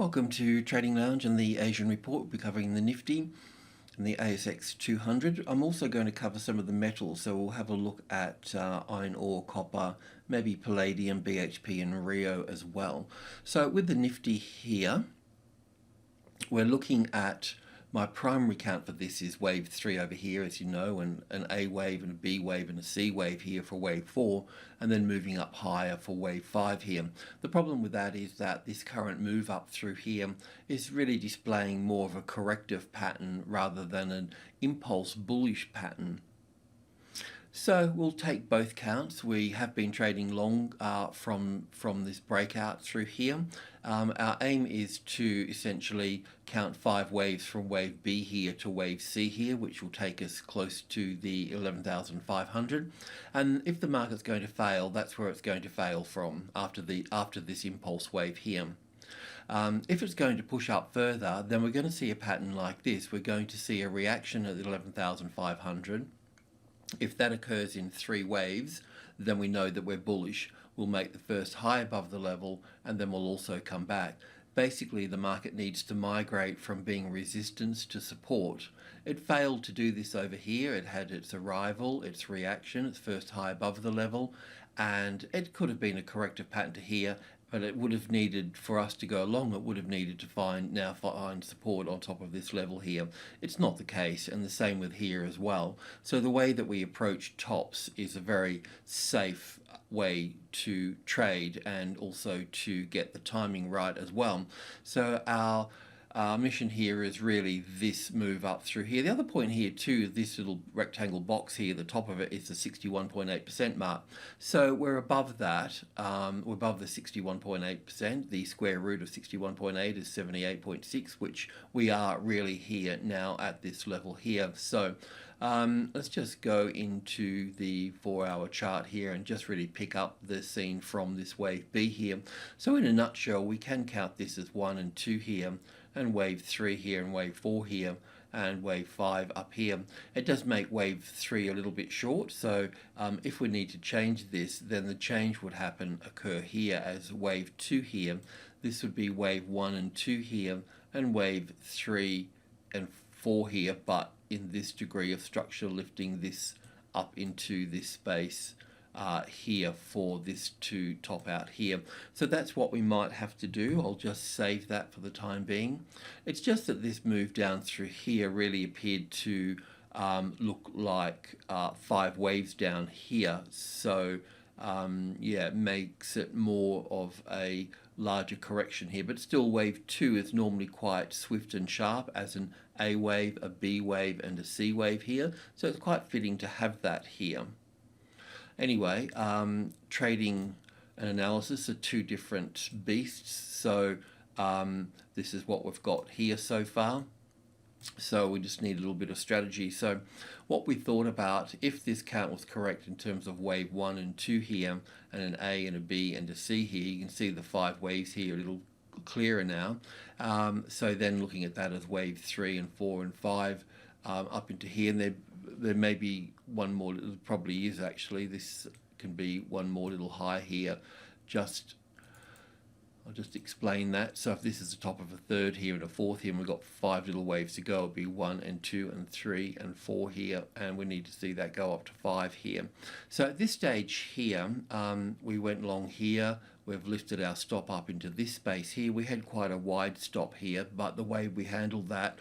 Welcome to Trading Lounge and the Asian Report. We'll be covering the NIFTY and the ASX200. I'm also going to cover some of the metals, so we'll have a look at iron ore, copper, maybe palladium, BHP and Rio as well. So with the NIFTY here, we're looking at my primary count for this is wave 3 over here, as you know, and an A wave and a B wave and a C wave here for wave 4, and then moving up higher for wave 5 here. The problem with that is that this current move up through here is really displaying more of a corrective pattern rather than an impulse bullish pattern. So we'll take both counts. We have been trading long from this breakout through here. Our aim is to essentially count 5 waves from wave B here to wave C here, which will take us close to the 11,500. And if the market's going to fail, that's where it's going to fail from after this impulse wave here. If it's going to push up further, then we're going to see a pattern like this. We're going to see a reaction at 11,500. If that occurs in 3 waves, then we know that we're bullish. We'll make the first high above the level and then we'll also come back. Basically, the market needs to migrate from being resistance to support. It failed to do this over here. It had its arrival, its reaction, its first high above the level, and it could have been a corrective pattern to here, but it would have needed, for us to go along, it would have needed to find support on top of this level here. It's not the case, and the same with here as well. So the way that we approach tops is a very safe way to trade and also to get the timing right as well. So our mission here is really this move up through here. The other point here too, this little rectangle box here, the top of it is the 61.8% mark. So we're above that, we're above the 61.8%. The square root of 61.8 is 78.6, which we are really here now at this level here. So let's just go into the 4-hour chart here and just really pick up the scene from this wave B here. So in a nutshell, we can count this as 1 and 2 here, and wave 3 here, and wave 4 here, and wave 5 up here. It does make wave 3 a little bit short, so if we need to change this, then the change would occur here as wave 2 here. This would be wave 1 and 2 here, and wave 3 and 4 here, but in this degree of structure, lifting this up into this space here for this to top out here. So that's what we might have to do. I'll just save that for the time being. It's just that this move down through here really appeared to look like 5 waves down here. So yeah, it makes it more of a larger correction here, but still wave 2 is normally quite swift and sharp as an A wave, a B wave and a C wave here. So it's quite fitting to have that here. Anyway, trading and analysis are 2 different beasts. So this is what we've got here so far. So we just need a little bit of strategy. So what we thought about, if this count was correct in terms of wave 1 and 2 here, and an A and a B and a C here, you can see the 5 waves here a little clearer now. So then looking at that as wave 3 and 4 and 5 up into here, and there may be one more, it probably is actually, this can be one more little high here. I'll just explain that. So if this is the top of a 3rd here and a 4th here, and we've got 5 little waves to go, it'll be 1 and 2 and 3 and 4 here, and we need to see that go up to 5 here. So at this stage here, we went long here. We've lifted our stop up into this space here. We had quite a wide stop here, but the way we handled that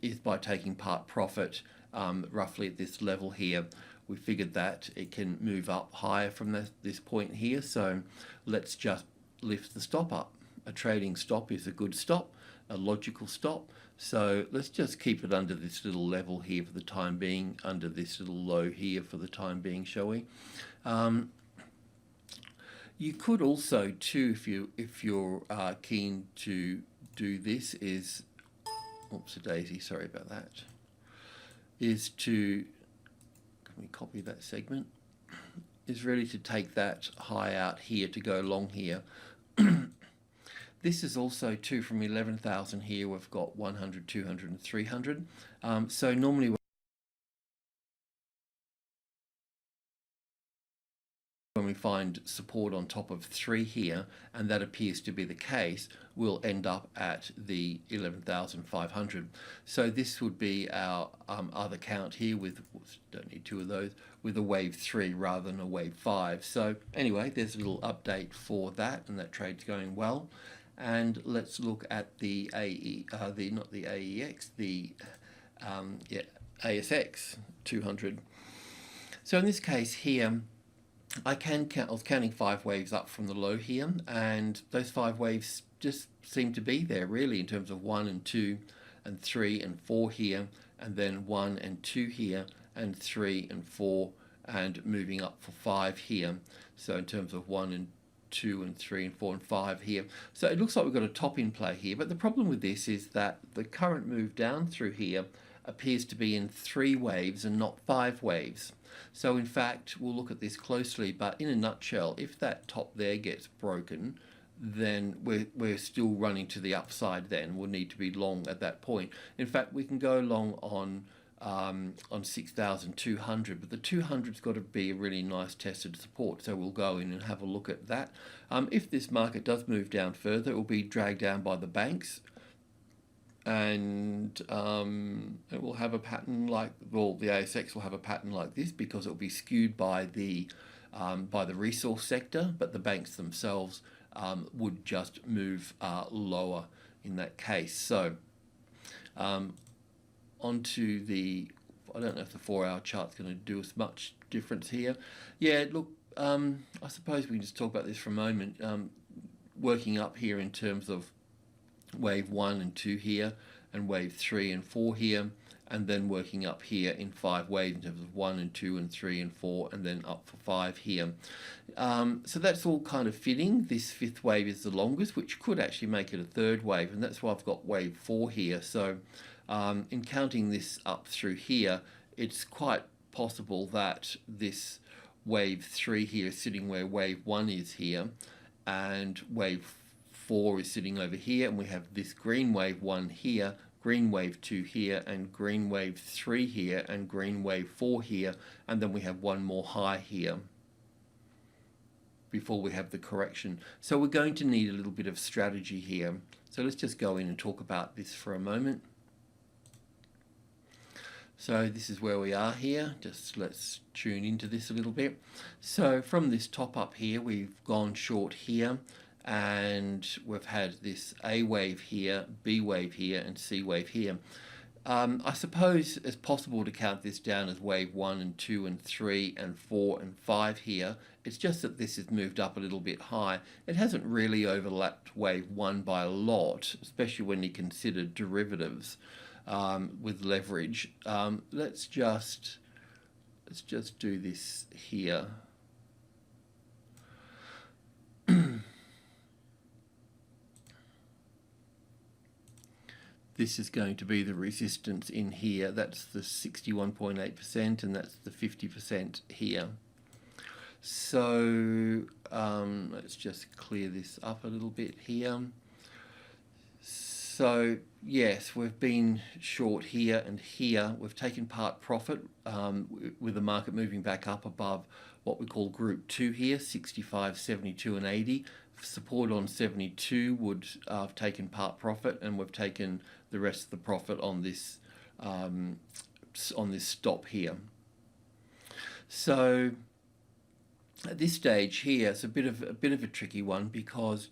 is by taking part profit roughly at this level here. We figured that it can move up higher from this point here, so let's just lift the stop up. A trading stop is a good stop, a logical stop, so let's just keep it under this little level here for the time being, under this little low here for the time being, shall we? You could also too, if you're keen to do this, is oops a daisy, sorry about that, is to, can we copy that segment, is really to take that high out here to go long here. This is also too from 11,000 here, we've got 100, 200 and 300. So normally when we find support on top of 3 here, and that appears to be the case, we'll end up at the 11,500. So this would be our other count here with, don't need 2 of those, with a wave 3 rather than a wave 5. So anyway, there's a little update for that, and that trade's going well. And let's look at the ASX200. So in this case here, I was counting 5 waves up from the low here, and those 5 waves just seem to be there really in terms of 1 and 2 and 3 and 4 here, and then 1 and 2 here, and 3 and 4, and moving up for 5 here. So in terms of 1 and 2 and 3 and 4 and 5 here. So it looks like we've got a top in play here, but the problem with this is that the current move down through here appears to be in 3 waves and not 5 waves. So in fact, we'll look at this closely, but in a nutshell, if that top there gets broken, then we're still running to the upside then. We'll need to be long at that point. In fact, we can go long on 6,200, but the 200's got to be a really nice tested support, so we'll go in and have a look at that. If this market does move down further, it will be dragged down by the banks, and it will have a pattern like, well, the ASX will have a pattern like this because it will be skewed by the resource sector, but the banks themselves would just move lower in that case. So onto the, I don't know if the 4-hour chart's going to do us much difference here. Yeah, look, I suppose we can just talk about this for a moment. Working up here in terms of wave 1 and 2 here, and wave 3 and 4 here, and then working up here in 5 waves in terms of 1 and 2 and 3 and 4, and then up for 5 here. So that's all kind of fitting. This 5th wave is the longest, which could actually make it a 3rd wave, and that's why I've got wave 4 here. So in counting this up through here, it's quite possible that this wave 3 here is sitting where wave 1 is here, and wave 4 is sitting over here, and we have this green wave 1 here, green wave 2 here, and green wave 3 here, and green wave 4 here, and then we have one more high here before we have the correction. So we're going to need a little bit of strategy here. So let's just go in and talk about this for a moment. So this is where we are here. Just let's tune into this a little bit. So from this top up here, we've gone short here, and we've had this A wave here, B wave here, and C wave here. I suppose it's possible to count this down as wave 1 and 2 and 3 and 4 and 5 here. It's just that this has moved up a little bit high. It hasn't really overlapped wave 1 by a lot, especially when you consider derivatives with leverage. Let's just do this here. This is going to be the resistance in here. That's the 61.8%, and that's the 50% here. So let's just clear this up a little bit here. So yes, we've been short here and here. We've taken part profit with the market moving back up above what we call group 2 here, 65, 72 and 80. Support on 72 would have taken part profit, and we've taken the rest of the profit on this stop here. So at this stage here, it's a bit of a tricky one because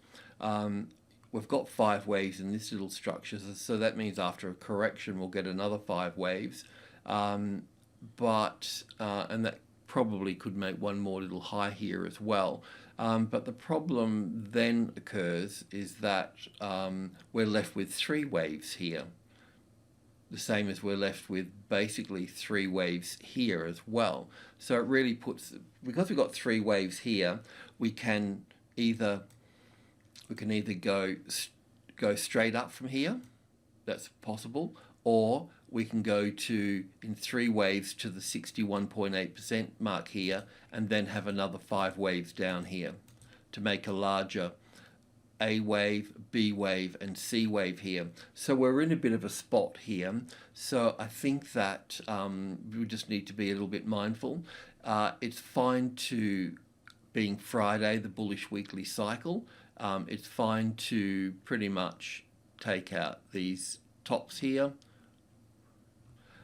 we've got 5 waves in this little structure, so that means after a correction we'll get another 5 waves, and that probably could make one more little high here as well. But the problem then occurs is that we're left with 3 waves here, the same as we're left with basically 3 waves here as well. So it really puts, because we've got 3 waves here, we can either go straight up from here, that's possible, or we can go in 3 waves to the 61.8% mark here, and then have another 5 waves down here to make a larger A wave, B wave, and C wave here. So we're in a bit of a spot here. So I think that we just need to be a little bit mindful. It's fine to being Friday, the bullish weekly cycle, it's fine to pretty much take out these tops here,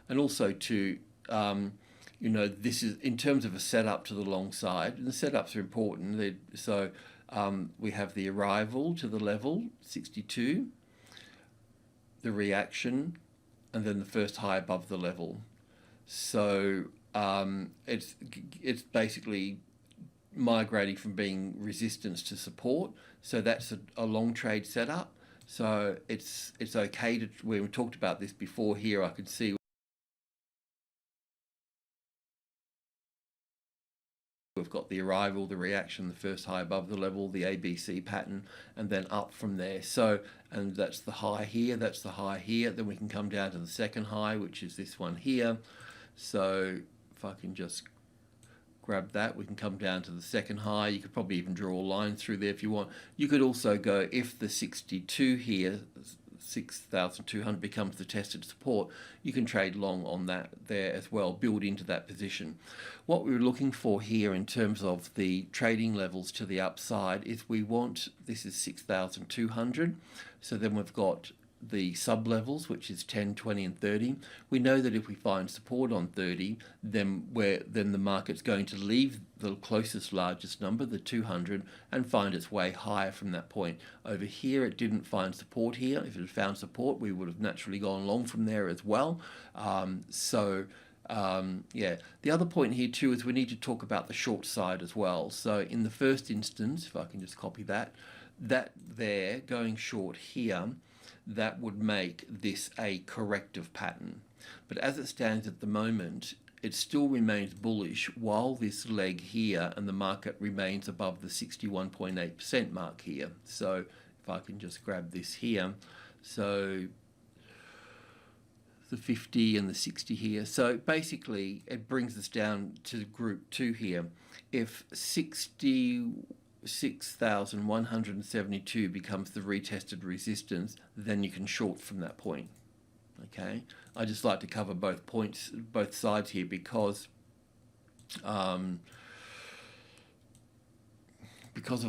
and also to this is in terms of a setup to the long side, and the setups are important. So we have the arrival to the level 62, the reaction, and then the first high above the level. So it's basically migrating from being resistance to support. So that's a long trade setup. So it's okay to, we talked about this before here, I could see we've got the arrival, the reaction, the first high above the level, the ABC pattern, and then up from there. So, and that's the high here, that's the high here. Then we can come down to the second high, which is this one here. So if I can just grab that, we can come down to the second high. You could probably even draw a line through there if you want. You could also go, if the 62 here, 6,200 becomes the tested support, you can trade long on that there as well, build into that position. What we're looking for here in terms of the trading levels to the upside is we want, this is 6,200, so then we've got the sub levels, which is 10, 20 and 30. We know that if we find support on 30, then the market's going to leave the closest largest number, the 200, and find its way higher from that point. Over here it didn't find support here. If it had found support, we would have naturally gone long from there as well. Yeah, the other point here too is we need to talk about the short side as well. So in the first instance, if I can just copy that there going short here, that would make this a corrective pattern. But as it stands at the moment, it still remains bullish while this leg here and the market remains above the 61.8% mark here. So if I can just grab this here, so the 50 and the 60 here. So basically it brings us down to group 2 here. If 6,172 becomes the retested resistance, then you can short from that point. Okay, I just like to cover both points, both sides here, because of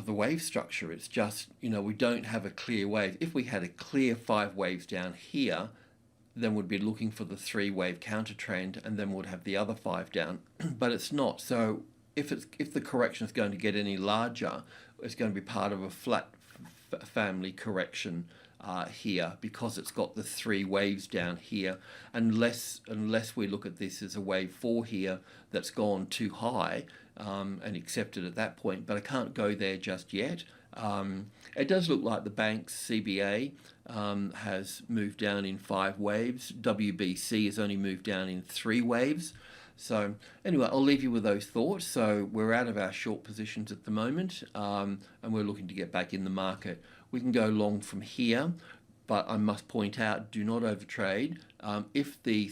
the wave structure. It's just, we don't have a clear wave. If we had a clear 5 waves down here, then we'd be looking for the 3-wave counter trend, and then we'd have the other 5 down. But it's not. So if the correction is going to get any larger, it's going to be part of a flat family correction here, because it's got the 3 waves down here, unless we look at this as a wave 4 here that's gone too high and accepted at that point. But I can't go there just yet. It does look like the bank's CBA has moved down in 5 waves. WBC has only moved down in 3 waves. So anyway, I'll leave you with those thoughts. So we're out of our short positions at the moment, and we're looking to get back in the market. We can go long from here, but I must point out, do not overtrade. If the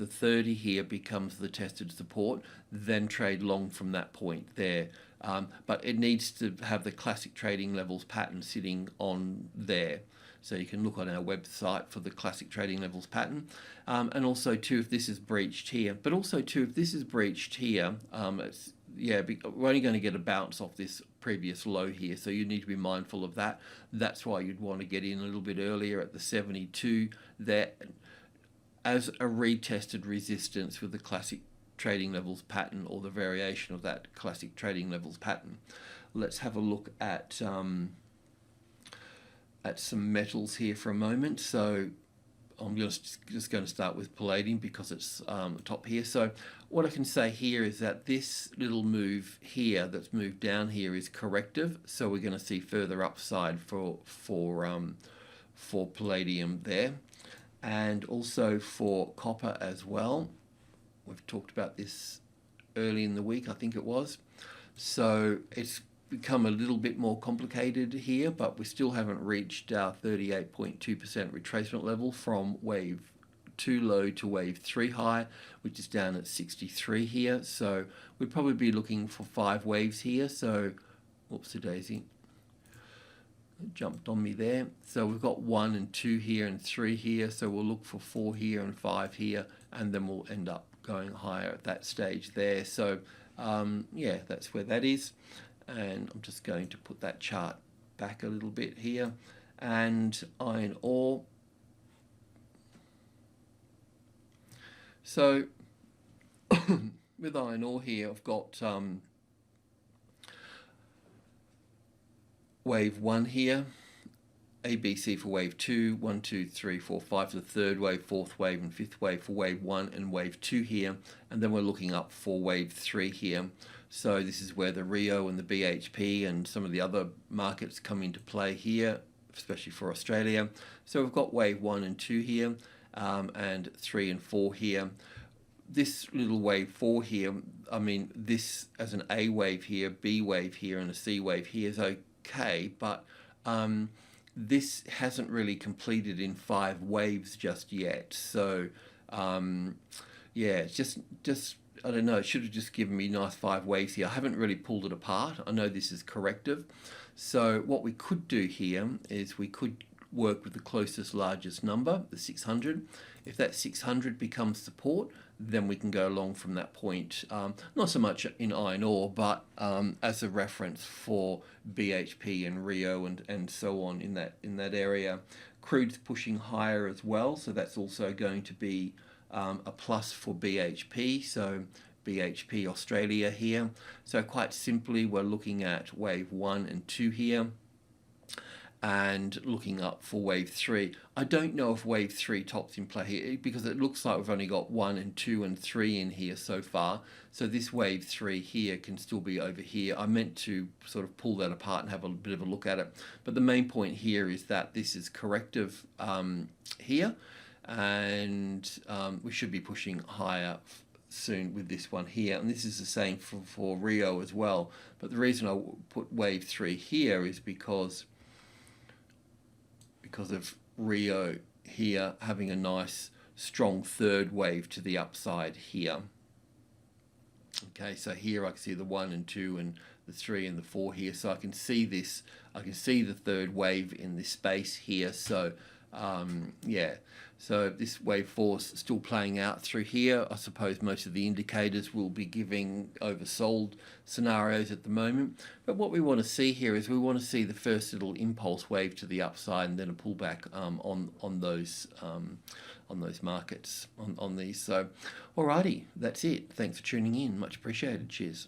30 here becomes the tested support, then trade long from that point there. But it needs to have the classic trading levels pattern sitting on there. So you can look on our website for the classic trading levels pattern. And also too, if this is breached here, but also too, if this is breached here, we're only going to get a bounce off this previous low here. So you need to be mindful of that. That's why you'd want to get in a little bit earlier at the 72 there as a retested resistance with the classic trading levels pattern, or the variation of that classic trading levels pattern. Let's have a look at some metals here for a moment. So I'm just going to start with palladium because it's top here. So what I can say here is that this little move here that's moved down here is corrective. So we're going to see further upside for palladium there, and also for copper as well. We've talked about this early in the week, I think it was. So it's become a little bit more complicated here, but we still haven't reached our 38.2% retracement level from wave 2 low to wave 3 high, which is down at 63 here. So we'd probably be looking for 5 waves here. So, whoops a daisy, it jumped on me there. So we've got 1 and 2 here and 3 here. So we'll look for 4 here and 5 here, and then we'll end up going higher at that stage there. So yeah, that's where that is. And I'm just going to put that chart back a little bit here. And iron ore. So with iron ore here, I've got wave 1 here, ABC for wave 2, 1, 2, 3, 4, 5 for the third wave, fourth wave and fifth wave for wave 1 and wave 2 here. And then we're looking up for wave 3 here. So this is where the Rio and the BHP and some of the other markets come into play here, especially for Australia. So we've got wave 1 and 2 here, and 3 and 4 here. This little wave 4 here, I mean, this as an A wave here, B wave here, and a C wave here is okay, but this hasn't really completed in 5 waves just yet. So yeah, it's just I don't know, it should have just given me nice 5 waves here. I haven't really pulled it apart. I know this is corrective. So what we could do here is we could work with the closest largest number, the 600. If that 600 becomes support, then we can go along from that point. Not so much in iron ore, but as a reference for BHP and Rio and so on in that area. Crude's pushing higher as well, so that's also going to be a plus for BHP. So BHP Australia here. So quite simply, we're looking at wave 1 and 2 here, and looking up for wave 3. I don't know if wave 3 tops in play here, because it looks like we've only got 1 and 2 and 3 in here so far. So this wave 3 here can still be over here. I meant to sort of pull that apart and have a bit of a look at it. But the main point here is that this is corrective here, and we should be pushing higher soon with this one here, and this is the same for Rio as well. But the reason I put wave 3 here is because of Rio here having a nice strong third wave to the upside here. Okay, so here I can see the 1 and 2 and the 3 and the 4 here, so I can see this, I can see the third wave in this space here. So yeah, so this wave 4 is still playing out through here. I suppose most of the indicators will be giving oversold scenarios at the moment. But what we want to see here is we want to see the first little impulse wave to the upside, and then a pullback on those markets, on these. So alrighty, that's it. Thanks for tuning in. Much appreciated. Cheers.